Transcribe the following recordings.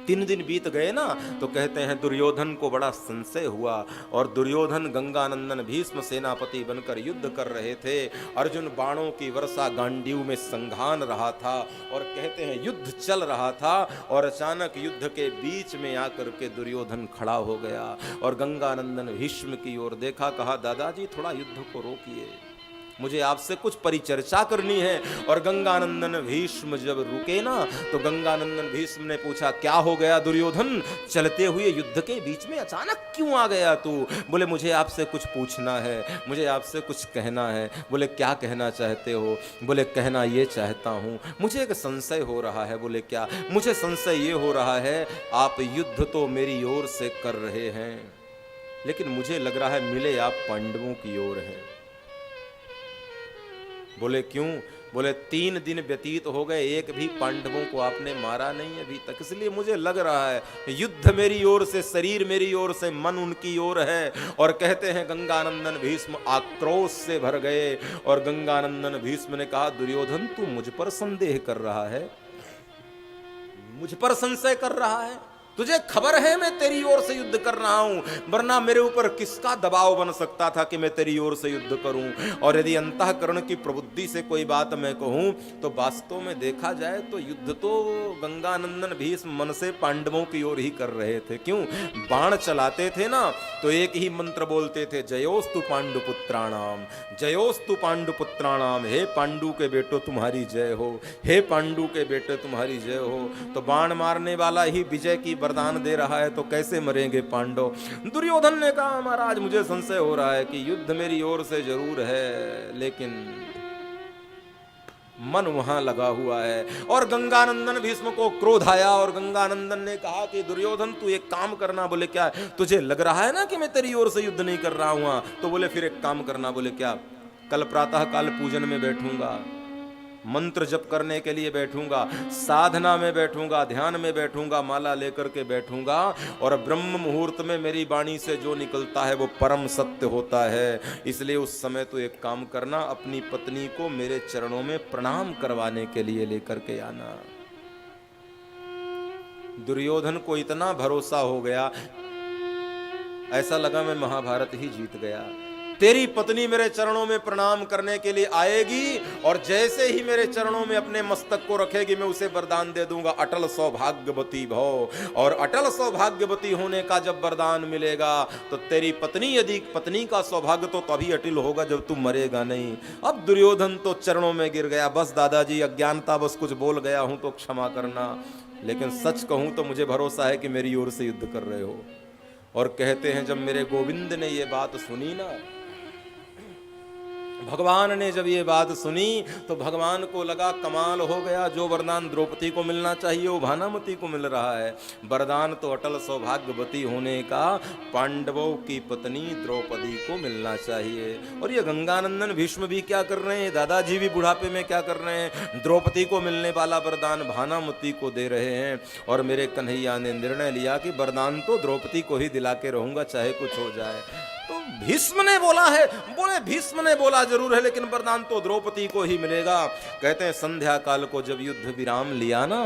3 दिन बीत गए ना, तो कहते हैं दुर्योधन को बड़ा संशय हुआ, और दुर्योधन गंगानंदन भीष्म सेनापति बनकर युद्ध कर रहे थे। अर्जुन बाणों की वर्षा गांडीव में संघान रहा था, और कहते हैं युद्ध चल रहा था, और अचानक युद्ध के बीच में आकर के दुर्योधन खड़ा हो गया और गंगानंदन भीष्म की ओर देखा, कहा दादाजी थोड़ा युद्ध को रोकिए, मुझे आपसे कुछ परिचर्चा करनी है। और गंगानंदन भीष्म जब रुके ना, तो गंगानंदन भीष्म ने पूछा, क्या हो गया दुर्योधन, चलते हुए युद्ध के बीच में अचानक क्यों आ गया तू? बोले मुझे आपसे कुछ पूछना है, मुझे आपसे कुछ कहना है। बोले क्या कहना चाहते हो? बोले कहना ये चाहता हूँ, मुझे एक संशय हो रहा है। बोले क्या? मुझे संशय ये हो रहा है, आप युद्ध तो मेरी ओर से कर रहे हैं, लेकिन मुझे लग रहा है मिले आप पांडवों की ओर हैं। बोले क्यों? बोले 3 दिन व्यतीत हो गए, एक भी पांडवों को आपने मारा नहीं अभी तक, इसलिए मुझे लग रहा है युद्ध मेरी ओर से, शरीर मेरी ओर से, मन उनकी ओर है। और कहते हैं गंगानंदन भीष्म आक्रोश से भर गए, और गंगानंदन भीष्म ने कहा, दुर्योधन तू मुझ पर संदेह कर रहा है, मुझ पर संशय कर रहा है? तुझे खबर है मैं तेरी ओर से युद्ध कर रहा हूं, वरना मेरे ऊपर किसका दबाव बन सकता था कि मैं तेरी ओर से युद्ध करूं? और यदि अंतःकरण की प्रबुद्धि से कोई बात मैं कहूं, तो वास्तव में देखा जाए तो युद्ध तो गंगानंदन भीष्म मन से पांडवों की ओर ही कर रहे थे। क्यों? बाण चलाते थे ना, तो एक ही मंत्र बोलते थे, जयोस्तु पांडुपुत्राणाम, जयोस्तु पांडुपुत्राणाम, हे पांडु के बेटो तुम्हारी जय हो, हे पांडु के बेटे तुम्हारी जय हो। तो बाण मारने वाला ही विजय की वरदान दे रहा है, तो कैसे मरेंगे पांडव? दुर्योधन ने कहा, महाराज मुझे संशय हो रहा है कि युद्ध मेरी ओर से जरूर है, लेकिन मन वहां लगा हुआ है। और गंगानंदन भीष्म को क्रोध आया, और गंगानंदन ने कहा कि दुर्योधन तू एक काम करना। बोले क्या? तुझे लग रहा है ना कि मैं तेरी ओर से युद्ध नहीं कर रहा हूं? तो बोले फिर एक काम करना। बोले क्या? कल प्रातः काल पूजन में बैठूंगा, मंत्र जप करने के लिए बैठूंगा, साधना में बैठूंगा, ध्यान में बैठूंगा, माला लेकर के बैठूंगा, और ब्रह्म मुहूर्त में मेरी वाणी से जो निकलता है वो परम सत्य होता है। इसलिए उस समय तो एक काम करना, अपनी पत्नी को मेरे चरणों में प्रणाम करवाने के लिए लेकर के आना। दुर्योधन को इतना भरोसा हो गया, ऐसा लगा मैं महाभारत ही जीत गया। तेरी पत्नी मेरे चरणों में प्रणाम करने के लिए आएगी, और जैसे ही मेरे चरणों में अपने मस्तक को रखेगी, मैं उसे वरदान दे दूंगा, अटल सौभाग्यवती भव। और अटल सौभाग्यवती होने का जब वरदान मिलेगा, तो तेरी पत्नी, यदि पत्नी का सौभाग्य तो तभी अटल होगा जब तू मरेगा नहीं। अब दुर्योधन तो चरणों में गिर गया, बस दादाजी अज्ञानता बस कुछ बोल गया हूं तो क्षमा करना, लेकिन सच कहूं तो मुझे भरोसा है कि मेरी ओर से युद्ध कर रहे हो। और कहते हैं जब मेरे गोविंद ने ये बात सुनी ना, भगवान ने जब ये बात सुनी, तो भगवान को लगा कमाल हो गया, जो वरदान द्रौपदी को मिलना चाहिए वो भानामती को मिल रहा है। वरदान तो अटल सौभाग्यवती होने का पांडवों की पत्नी द्रौपदी को मिलना चाहिए। और ये गंगानंदन भीष्म भी क्या कर रहे हैं, दादाजी भी बुढ़ापे में क्या कर रहे हैं, द्रौपदी को मिलने वाला वरदान भानामती को दे रहे हैं। और मेरे कन्हैया ने निर्णय लिया कि वरदान तो द्रौपदी को ही दिला के रहूंगा, चाहे कुछ हो जाए। तो भीष्म ने बोला है, बोले भीष्म ने बोला जरूर है, लेकिन वरदान तो द्रौपदी को ही मिलेगा। कहते हैं संध्या काल को जब युद्ध विराम लिया ना,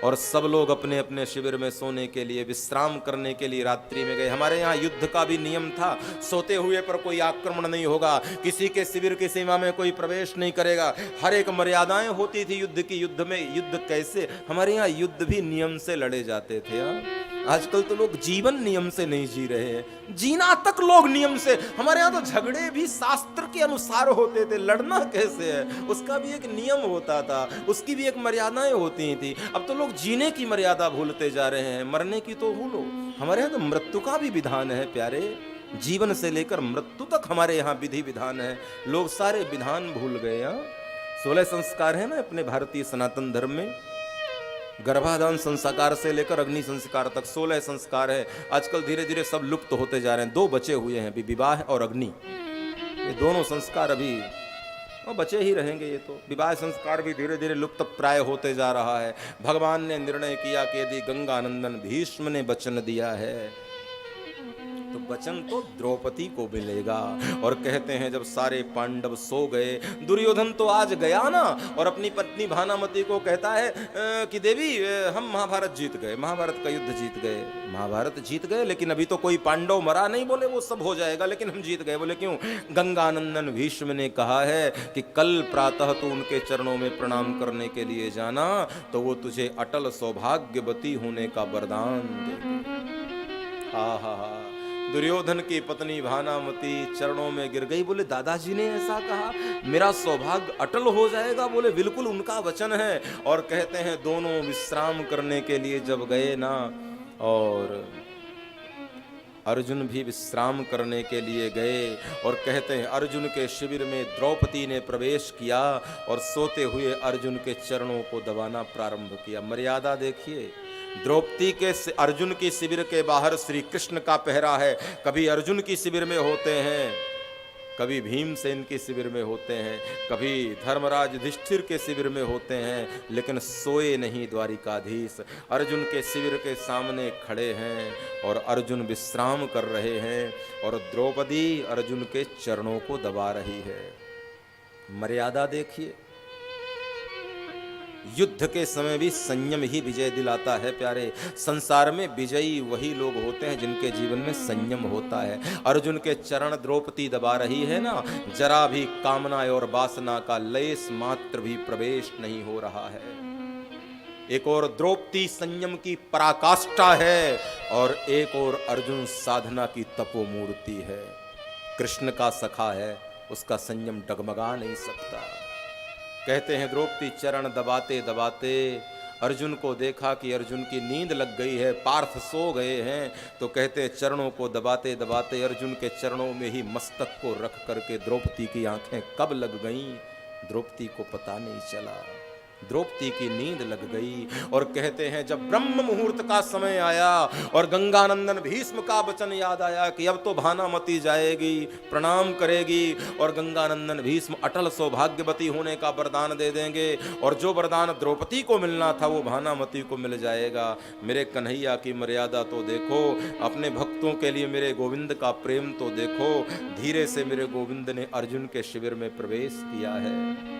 और सब लोग अपने अपने शिविर में सोने के लिए, विश्राम करने के लिए रात्रि में गए। हमारे यहाँ युद्ध का भी नियम था, सोते हुए पर कोई आक्रमण नहीं होगा, किसी के शिविर की सीमा में कोई प्रवेश नहीं करेगा, हर एक मर्यादाएं होती थी युद्ध की। युद्ध में युद्ध कैसे, हमारे यहाँ युद्ध भी नियम से लड़े जाते थे। आजकल तो लोग जीवन नियम से नहीं जी रहे हैं, जीना तक लोग नियम से। हमारे यहाँ तो झगड़े भी शास्त्र के अनुसार होते थे, लड़ना कैसे है उसका भी एक नियम होता था, उसकी भी एक मर्यादाएं होती थी। अब तो लोग जीने की मर्यादा भूलते जा रहे हैं, मरने की तो भूलो। हमारे यहाँ तो मृत्यु का भी विधान है प्यारे, जीवन से लेकर मृत्यु तक हमारे यहाँ विधि विधान है। लोग सारे विधान भूल गए। 16 संस्कार है ना अपने भारतीय सनातन धर्म में, गर्भाधान संस्कार से लेकर अग्नि संस्कार तक 16 संस्कार है। आजकल धीरे धीरे सब लुप्त होते जा रहे हैं, 2 बचे हुए हैं अभी, विवाह और अग्नि। ये दोनों संस्कार अभी और बचे ही रहेंगे। ये तो विवाह संस्कार भी धीरे धीरे लुप्त प्राय होते जा रहा है। भगवान ने निर्णय किया कि यदि गंगानंदन भीष्म ने वचन दिया है तो वचन तो द्रौपदी को मिलेगा। और कहते हैं जब सारे पांडव सो गए, दुर्योधन तो आज गया ना, और अपनी पत्नी भानामती को कहता है कि देवी हम महाभारत जीत गए, महाभारत का युद्ध जीत गए। महाभारत जीत गए, लेकिन अभी तो कोई पांडव मरा नहीं। बोले वो सब हो जाएगा, लेकिन हम जीत गए। बोले क्यों? गंगानंदन भीष्म ने कहा है कि कल प्रातः तू उनके चरणों में प्रणाम करने के लिए जाना, तो वो तुझे अटल सौभाग्यवती होने का वरदान देंगे। आहा, दुर्योधन की पत्नी भानामती चरणों में गिर गई। बोले दादाजी ने ऐसा कहा, मेरा सौभाग्य अटल हो जाएगा? बोले बिल्कुल उनका वचन है। और कहते हैं दोनों विश्राम करने के लिए जब गए ना, और अर्जुन भी विश्राम करने के लिए गए, और कहते हैं अर्जुन के शिविर में द्रौपदी ने प्रवेश किया और सोते हुए अर्जुन के चरणों को दबाना प्रारंभ किया। मर्यादा देखिए, द्रौपदी के अर्जुन की शिविर के बाहर श्री कृष्ण का पहरा है। कभी अर्जुन की शिविर में होते हैं, कभी भीमसेन के शिविर में होते हैं, कभी धर्मराज युधिष्ठिर के शिविर में होते हैं, लेकिन सोए नहीं द्वारिकाधीश। अर्जुन के शिविर के सामने खड़े हैं और अर्जुन विश्राम कर रहे हैं, और द्रौपदी अर्जुन के चरणों को दबा रही है। मर्यादा देखिए, युद्ध के समय भी संयम ही विजय दिलाता है प्यारे। संसार में विजयी वही लोग होते हैं जिनके जीवन में संयम होता है। अर्जुन के चरण द्रौपदी दबा रही है ना, जरा भी कामना और वासना का लेस मात्र भी प्रवेश नहीं हो रहा है। एक और द्रौपदी संयम की पराकाष्ठा है, और एक और अर्जुन साधना की तपोमूर्ति है। कृष्ण का सखा है, उसका संयम डगमगा नहीं सकता। कहते हैं द्रौपदी चरण दबाते दबाते अर्जुन को देखा कि अर्जुन की नींद लग गई है, पार्थ सो गए हैं। तो कहते हैं चरणों को दबाते दबाते अर्जुन के चरणों में ही मस्तक को रख करके द्रौपदी की आंखें कब लग गईं, द्रौपदी को पता नहीं चला। द्रौपदी की नींद लग गई। और कहते हैं जब ब्रह्म मुहूर्त का समय आया और गंगानंदन भीष्म का वचन याद आया कि अब तो भानामती जाएगी, प्रणाम करेगी, और गंगानंदन भीष्म अटल सौभाग्यवती होने का वरदान दे देंगे, और जो वरदान द्रौपदी को मिलना था वो भानामती को मिल जाएगा। मेरे कन्हैया की मर्यादा तो देखो, अपने भक्तों के लिए मेरे गोविंद का प्रेम तो देखो। धीरे से मेरे गोविंद ने अर्जुन के शिविर में प्रवेश किया है।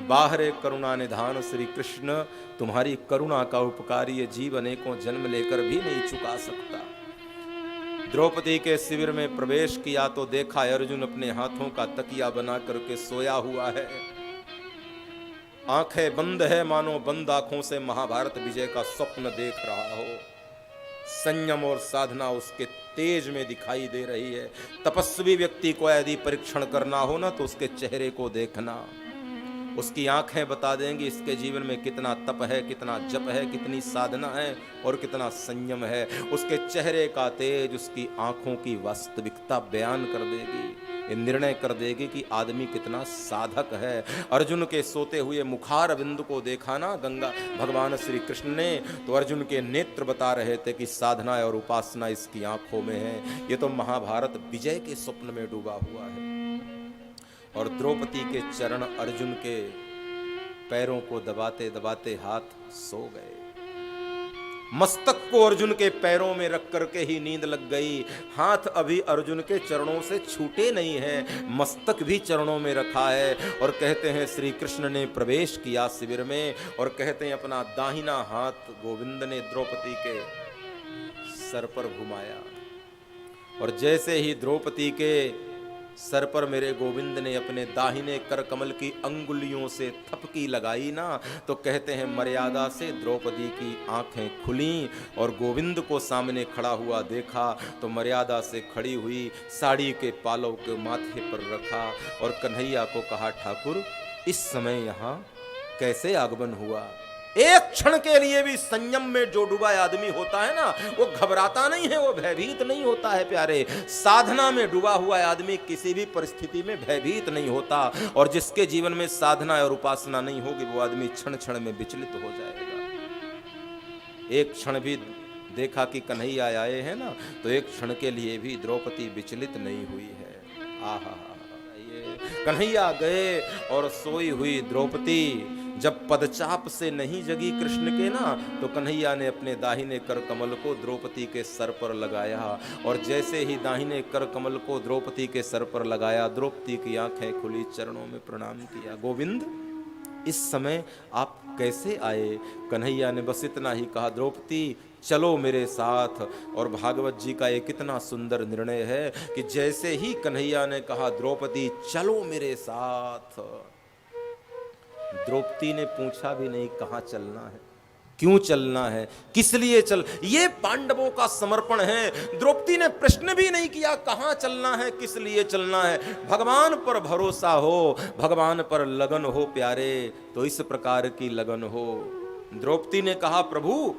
बाहरे करुणा निधान श्री कृष्ण, तुम्हारी करुणा का उपकार ये जीव अनेकों जन्म लेकर भी नहीं चुका सकता। द्रौपदी के शिविर में प्रवेश किया तो देखा अर्जुन अपने हाथों का तकिया बना करके सोया हुआ है। आंखें बंद है, मानो बंद आंखों से महाभारत विजय का स्वप्न देख रहा हो। संयम और साधना उसके तेज में दिखाई दे रही है। तपस्वी व्यक्ति को यदि परीक्षण करना हो ना, तो उसके चेहरे को देखना, उसकी आंखें बता देंगी इसके जीवन में कितना तप है, कितना जप है, कितनी साधना है और कितना संयम है। उसके चेहरे का तेज उसकी आंखों की वास्तविकता बयान कर देगी, ये निर्णय कर देगी कि आदमी कितना साधक है। अर्जुन के सोते हुए मुखार बिंदु को देखा ना भगवान श्री कृष्ण ने, तो अर्जुन के नेत्र बता रहे थे कि साधना और उपासना इसकी आंखों में है। ये तो महाभारत विजय के स्वप्न में डूबा हुआ है। और द्रौपदी के चरण अर्जुन के पैरों को दबाते दबाते हाथ सो गए। मस्तक को अर्जुन के पैरों में रख करके ही नींद लग गई। हाथ अभी अर्जुन के चरणों से छूटे नहीं हैं, मस्तक भी चरणों में रखा है। और कहते हैं श्री कृष्ण ने प्रवेश किया शिविर में, और कहते हैं अपना दाहिना हाथ गोविंद ने द्रौपदी के सर पर घुमाया, और जैसे ही द्रौपदी के सर पर मेरे गोविंद ने अपने दाहिने कर कमल की अंगुलियों से थपकी लगाई ना, तो कहते हैं मर्यादा से द्रौपदी की आंखें खुलीं और गोविंद को सामने खड़ा हुआ देखा, तो मर्यादा से खड़ी हुई, साड़ी के पालव के माथे पर रखा और कन्हैया को कहा, ठाकुर इस समय यहाँ कैसे आगमन हुआ। एक क्षण के लिए भी संयम में जो डूबा आदमी होता है ना, वो घबराता नहीं है, वो भयभीत नहीं होता है प्यारे। साधना में डूबा हुआ आदमी किसी भी परिस्थिति में भयभीत नहीं होता, और जिसके जीवन में साधना और उपासना नहीं होगी वो आदमी क्षण क्षण में विचलित हो जाएगा। एक क्षण भी देखा कि कन्हैया आए हैं ना, तो एक क्षण के लिए भी द्रौपदी विचलित नहीं हुई है। आहा, ये कन्हैया गए और सोई हुई द्रौपदी जब पदचाप से नहीं जगी कृष्ण के ना, तो कन्हैया ने अपने दाहिने कर कमल को द्रौपदी के सर पर लगाया, और जैसे ही दाहिने कर कमल को द्रौपदी के सर पर लगाया, द्रौपदी की आंखें खुली, चरणों में प्रणाम किया। गोविंद, इस समय आप कैसे आए? कन्हैया ने बस इतना ही कहा, द्रौपदी चलो मेरे साथ। और भागवत जी का एक इतना सुंदर निर्णय है कि जैसे ही कन्हैया ने कहा द्रौपदी चलो मेरे साथ, द्रौपदी ने पूछा भी नहीं कहाँ चलना है, क्यों चलना है, किस लिए चल, ये पांडवों का समर्पण है। द्रौपदी ने प्रश्न भी नहीं किया कहाँ चलना है, किस लिए चलना है। भगवान पर भरोसा हो, भगवान पर लगन हो प्यारे, तो इस प्रकार की लगन हो। द्रौपदी ने कहा प्रभु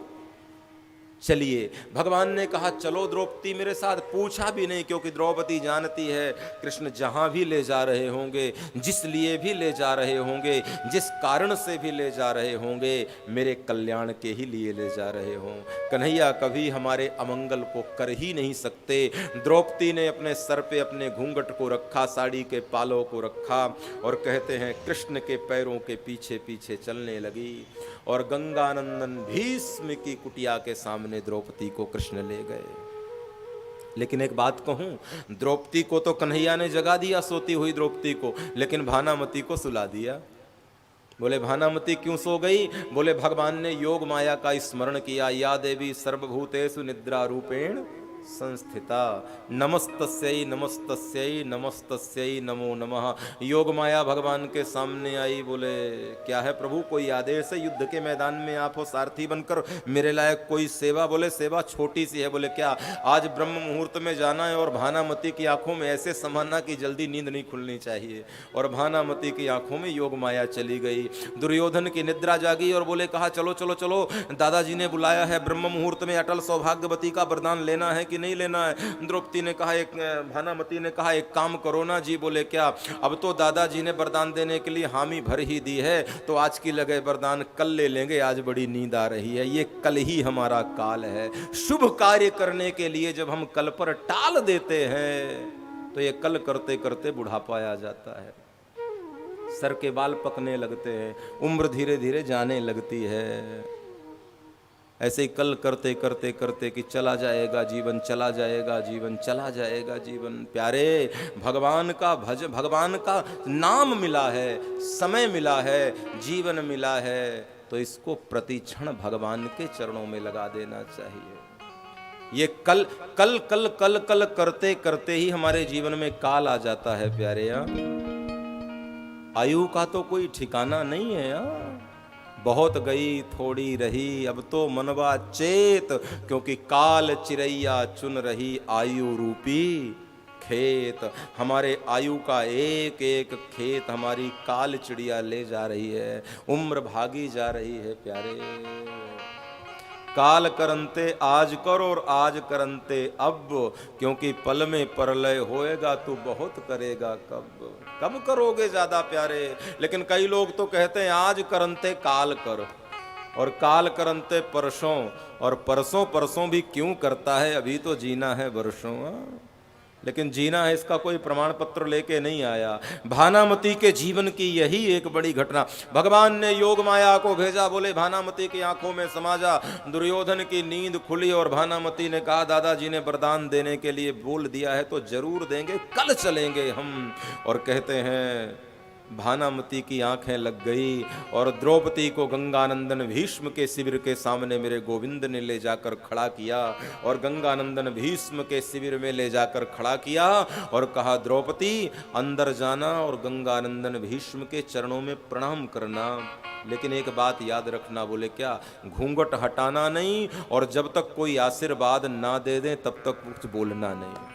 चलिए, भगवान ने कहा चलो द्रौपदी मेरे साथ। पूछा भी नहीं, क्योंकि द्रौपदी जानती है कृष्ण जहां भी ले जा रहे होंगे, जिस लिए भी ले जा रहे होंगे, जिस कारण से भी ले जा रहे होंगे, मेरे कल्याण के ही लिए ले जा रहे हों। कन्हैया कभी हमारे अमंगल को कर ही नहीं सकते। द्रौपदी ने अपने सर पे अपने घूंघट को रखा, साड़ी के पालों को रखा, और कहते हैं कृष्ण के पैरों के पीछे पीछे चलने लगी, और गंगानंदन भीष्म की कुटिया के सामने द्रौपदी को कृष्ण ले गए। लेकिन एक बात कहूं, द्रौपदी को तो कन्हैया ने जगा दिया, सोती हुई द्रौपदी को, लेकिन भानामती को सुला दिया। बोले भानामती क्यों सो गई? बोले भगवान ने योग माया का स्मरण किया, या देवी सर्वभूतेषु निद्रा रूपेण संस्थिता, नमस्तस्यै नमस्तस्यै नमस्तस्यै नमो नमः। योग माया भगवान के सामने आई, बोले क्या है प्रभु, कोई आदेश है? युद्ध के मैदान में आप हो सारथी बनकर, मेरे लायक कोई सेवा? बोले सेवा छोटी सी है। बोले क्या? आज ब्रह्म मुहूर्त में जाना है, और भानामती की आंखों में ऐसे समाना कि जल्दी नींद नहीं खुलनी चाहिए। और भानामती की आंखों में योग माया चली गई। दुर्योधन की निद्रा जागी, और बोले कहा चलो चलो चलो, दादाजी ने बुलाया है, ब्रह्म मुहूर्त में अटल सौभाग्यवती का वरदान लेना है कि नहीं लेना है। द्रौपदी ने कहा, एक भानामती ने कहा एक काम करो ना जी। बोले क्या? अब तो दादाजी ने वरदान देने के लिए हामी भर ही दी है, तो आज की लगे वरदान कल ले लेंगे, आज बड़ी नींद आ रही है, ये कल ही हमारा काल है। शुभ कार्य करने के लिए जब हम कल पर टाल देते हैं, तो ये कल करते करते बुढ़ापा आ जाता है, सर के बाल पकने लगते हैं, उम्र धीरे धीरे जाने लगती है। ऐसे ही कल करते करते करते कि चला जाएगा जीवन, चला जाएगा जीवन, चला जाएगा जीवन। प्यारे, भगवान का भज, भगवान का नाम मिला है, समय मिला है, जीवन मिला है, तो इसको प्रतिक्षण भगवान के चरणों में लगा देना चाहिए। ये कल कल कल कल कल करते करते ही हमारे जीवन में काल आ जाता है प्यारे। आयु का तो कोई ठिकाना नहीं है यार, बहुत गई थोड़ी रही, अब तो मनवा चेत, क्योंकि काल चिरैया चुन रही आयु रूपी खेत। हमारे आयु का एक एक खेत हमारी काल चिड़िया ले जा रही है, उम्र भागी जा रही है प्यारे। काल करंते आज कर और आज करंते अब, क्योंकि पल में परलय होएगा, तू बहुत करेगा कब। कब करोगे ज्यादा प्यारे? लेकिन कई लोग तो कहते हैं आज करंते काल कर, और काल करंते परसों, और परसों परसों भी क्यों करता है, अभी तो जीना है वर्षों। लेकिन जीना है इसका कोई प्रमाण पत्र लेके नहीं आया। भानामती के जीवन की यही एक बड़ी घटना। भगवान ने योग माया को भेजा, बोले भानामती की आंखों में समा जा। दुर्योधन की नींद खुली, और भानामती ने कहा दादाजी ने वरदान देने के लिए बोल दिया है, तो जरूर देंगे, कल चलेंगे हम। और कहते हैं भानामती की आंखें लग गई, और द्रौपदी को गंगानंदन भीष्म के शिविर के सामने मेरे गोविंद ने ले जाकर खड़ा किया, और गंगानंदन भीष्म के शिविर में ले जाकर खड़ा किया, और कहा द्रौपदी अंदर जाना और गंगानंदन भीष्म के चरणों में प्रणाम करना। लेकिन एक बात याद रखना। बोले क्या? घूंघट हटाना नहीं, और जब तक कोई आशीर्वाद ना दे दे तब तक कुछ बोलना नहीं,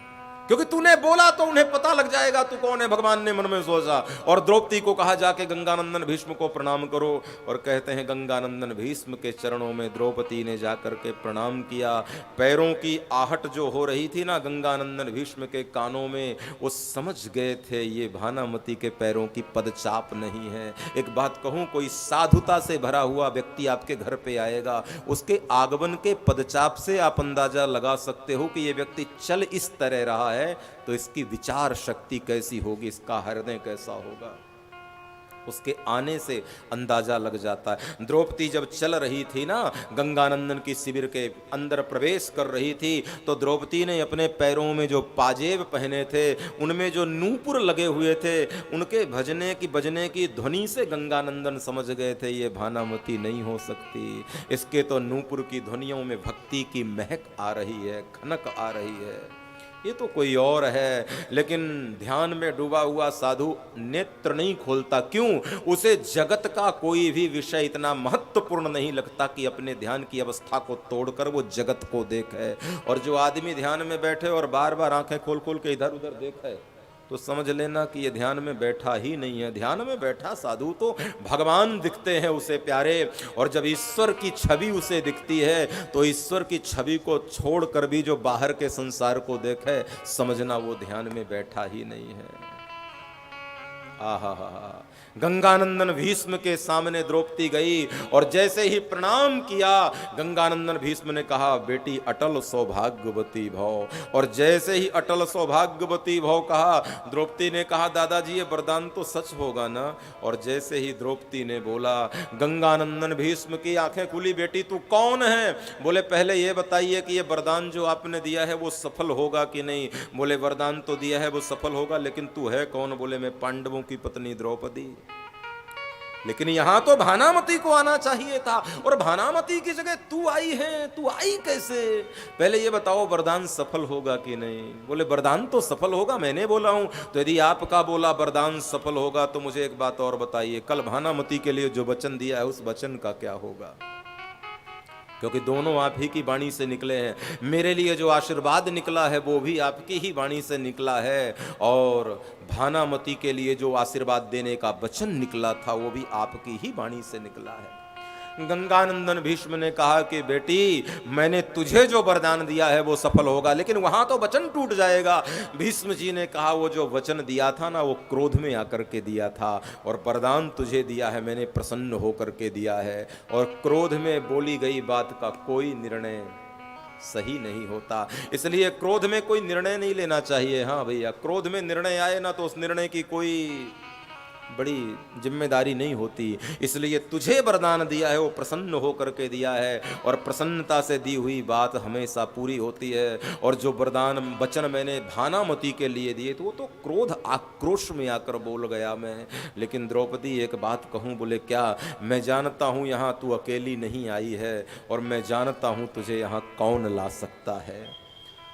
क्योंकि तूने बोला तो उन्हें पता लग जाएगा तू कौन है, भगवान ने मन में सोचा। और द्रौपदी को कहा जाके गंगानंदन भीष्म को प्रणाम करो, और कहते हैं गंगानंदन भीष्म के चरणों में द्रौपदी ने जाकर के प्रणाम किया। पैरों की आहट जो हो रही थी ना गंगानंदन भीष्म के कानों में, वो समझ गए थे ये भानामती के पैरों की पदचाप नहीं है। एक बात कहूं, कोई साधुता से भरा हुआ व्यक्ति आपके घर पे आएगा, उसके आगमन के पदचाप से आप अंदाजा लगा सकते हो कि ये व्यक्ति चल इस तरह रहा है, तो इसकी विचार शक्ति कैसी होगी, इसका हृदय कैसा होगा। उसके आने से अंदाजा लग जाता है। द्रौपदी जब चल रही थी ना, गंगानंदन की शिविर के अंदर प्रवेश कर रही थी, तो द्रौपदी ने अपने पैरों में जो पाजेब पहने थे, उनमें जो नूपुर लगे हुए थे, उनके भजने की बजने की ध्वनि से गंगानंदन समझ गए थे ये भानामती नहीं हो सकती, इसके तो नूपुर की ध्वनियों में भक्ति की महक आ रही है, खनक आ रही है, ये तो कोई और है। लेकिन ध्यान में डूबा हुआ साधु नेत्र नहीं खोलता। क्यों? उसे जगत का कोई भी विषय इतना महत्वपूर्ण नहीं लगता कि अपने ध्यान की अवस्था को तोड़कर वो जगत को देखे। और जो आदमी ध्यान में बैठे और बार बार आंखें खोल खोल के इधर उधर देखे, तो समझ लेना कि ये ध्यान में बैठा ही नहीं है। ध्यान में बैठा साधु तो भगवान दिखते हैं उसे प्यारे, और जब ईश्वर की छवि उसे दिखती है तो ईश्वर की छवि को छोड़कर भी जो बाहर के संसार को देखे, समझना वो ध्यान में बैठा ही नहीं है। आहा हा, गंगानंदन भीष्म के सामने द्रौपदी गई और जैसे ही प्रणाम किया, गंगानंदन भीष्म ने कहा बेटी अटल सौभाग्यवती भव। और जैसे ही अटल सौभाग्यवती भव कहा, द्रौपदी ने कहा दादाजी ये वरदान तो सच होगा ना। और जैसे ही द्रौपदी ने बोला, गंगानंदन भीष्म की आंखें खुली, बेटी तू कौन है? बोले पहले ये बताइए कि ये वरदान जो आपने दिया है वो सफल होगा कि नहीं। बोले वरदान तो दिया है वो सफल होगा, लेकिन तू है कौन? बोले मैं पांडवों की पत्नी द्रौपदी। लेकिन यहां तो भानामती को आना चाहिए था, और भानामती की जगह तू आई है, तू आई कैसे? पहले ये बताओ वरदान सफल होगा कि नहीं। बोले वरदान तो सफल होगा, मैंने बोला हूं। तो यदि आपका बोला वरदान सफल होगा तो मुझे एक बात और बताइए, कल भानामती के लिए जो वचन दिया है उस वचन का क्या होगा? क्योंकि दोनों आप ही की वाणी से निकले हैं। मेरे लिए जो आशीर्वाद निकला है वो भी आपकी ही वाणी से निकला है, और भानामती के लिए जो आशीर्वाद देने का वचन निकला था वो भी आपकी ही वाणी से निकला है। गंगानंदन भीष्म ने कहा कि बेटी मैंने तुझे जो वरदान दिया है वो सफल होगा, लेकिन वहां तो वचन टूट जाएगा। भीष्म जी ने कहा वो जो वचन दिया था ना वो क्रोध में आकर के दिया था, और वरदान तुझे दिया है मैंने प्रसन्न होकर के दिया है, और क्रोध में बोली गई बात का कोई निर्णय सही नहीं होता। इसलिए क्रोध में कोई निर्णय नहीं लेना चाहिए। हाँ भैया, क्रोध में निर्णय आए ना तो उस निर्णय की कोई बड़ी जिम्मेदारी नहीं होती। इसलिए तुझे वरदान दिया है वो प्रसन्न होकर के दिया है, और प्रसन्नता से दी हुई बात हमेशा पूरी होती है। और जो वरदान वचन मैंने भानामती के लिए दिए तो वो तो क्रोध आक्रोश में आकर बोल गया मैं। लेकिन द्रौपदी एक बात कहूँ? बोले क्या? मैं जानता हूँ यहाँ तू अकेली नहीं आई है, और मैं जानता हूँ तुझे यहाँ कौन ला सकता है।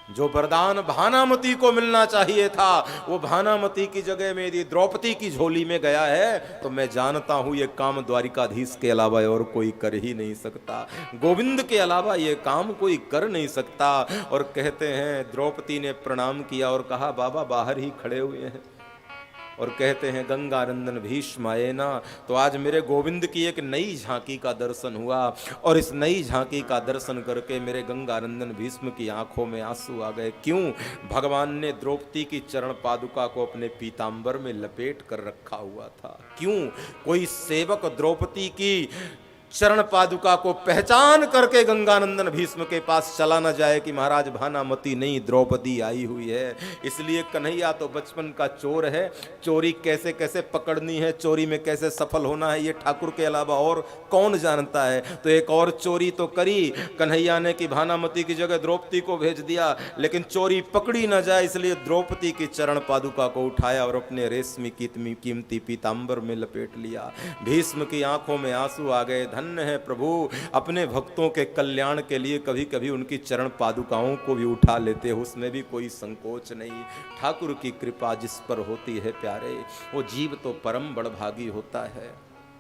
जो वरदान भानामती को मिलना चाहिए था वो भानामती की जगह में यदि द्रौपदी की झोली में गया है तो मैं जानता हूं ये काम द्वारिकाधीश के अलावा और कोई कर ही नहीं सकता, गोविंद के अलावा ये काम कोई कर नहीं सकता। और कहते हैं द्रौपदी ने प्रणाम किया और कहा बाबा बाहर ही खड़े हुए हैं, और कहते हैं गंगानंदन भीष्म आए ना तो आज मेरे गोविंद की एक नई झांकी का दर्शन हुआ, और इस नई झांकी का दर्शन करके मेरे गंगानंदन भीष्म की आंखों में आंसू आ गए। क्यों? भगवान ने द्रौपदी की चरण पादुका को अपने पीतांबर में लपेट कर रखा हुआ था। क्यों? कोई सेवक द्रौपदी की चरण पादुका को पहचान करके गंगानंदन भीष्म के पास चला न जाए कि महाराज भानामती नहीं द्रौपदी आई हुई है। इसलिए कन्हैया तो बचपन का चोर है, चोरी कैसे कैसे पकड़नी है, चोरी में कैसे सफल होना है, ये ठाकुर के अलावा और कौन जानता है। तो एक और चोरी तो करी कन्हैया ने कि भानामती की जगह द्रौपदी को भेज दिया, लेकिन चोरी पकड़ी न जाए इसलिए द्रौपदी की चरण पादुका को उठाया और अपने रेशमी कीमती पीतांबर में लपेट लिया। भीष्म की आंखों में आंसू आ गए। धन्य है प्रभु, अपने भक्तों के कल्याण के लिए कभी कभी उनकी चरण पादुकाओं को भी उठा लेते हो, उसमें भी कोई संकोच नहीं। ठाकुर की कृपा जिस पर होती है प्यारे, वो जीव तो परम बड़भागी होता है।